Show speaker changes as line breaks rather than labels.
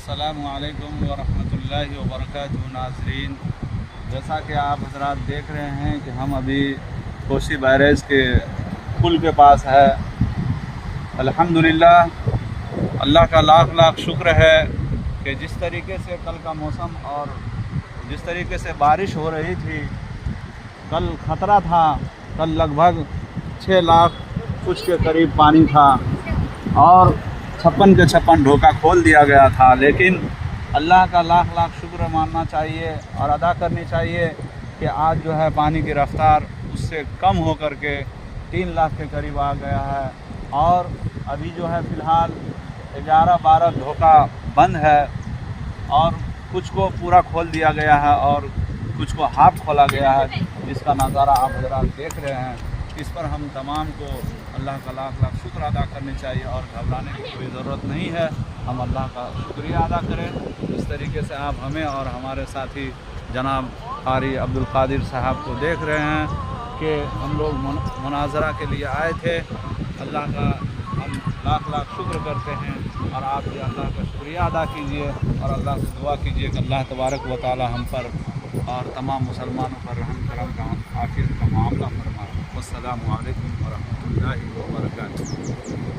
السلام علیکم ورحمۃ اللہ وبرکاتہ ناظرین، جیسا کہ آپ حضرات دیکھ رہے ہیں کہ ہم ابھی کوسی بیریج کے پل کے پاس ہے۔ الحمدللہ اللہ کا لاکھ لاکھ شکر ہے کہ جس طریقے سے کل کا موسم اور جس طریقے سے بارش ہو رہی تھی، کل خطرہ تھا، کل لگ بھگ 6 لاکھ کچھ کے قریب پانی تھا اور 56 کے 56 ڈھوکا کھول دیا گیا تھا، لیکن اللہ کا لاکھ لاکھ شکر ماننا چاہیے اور ادا کرنی چاہیے کہ آج جو ہے پانی کی رفتار اس سے کم ہو کر کے 3 لاکھ کے قریب آ گیا ہے، اور ابھی جو ہے فی الحال 11-12 ڈھوکا بند ہے اور کچھ کو پورا کھول دیا گیا ہے اور کچھ کو ہاف کھولا گیا ہے، جس کا نظارہ آپ حضرات دیکھ رہے ہیں۔ اس پر ہم تمام کو اللہ کا لاکھ لاکھ شکر ادا کرنی چاہیے اور گھبرانے کی کوئی ضرورت نہیں ہے۔ ہم اللہ کا شکریہ ادا کریں۔ اس طریقے سے آپ ہمیں اور ہمارے ساتھی جناب قاری عبدالقادر صاحب کو دیکھ رہے ہیں کہ ہم لوگ مناظرہ کے لیے آئے تھے۔ اللہ کا ہم لاکھ لاکھ شکر کرتے ہیں اور آپ بھی اللہ کا شکریہ ادا کیجیے اور اللہ سے دعا کیجیے کہ اللہ تبارک و تعالی ہم پر اور تمام مسلمانوں پر رحم کرم کا عافیت کا معاملہ فرمائے۔ السلام علیکم ورحمۃ اللہ وبرکاتہ۔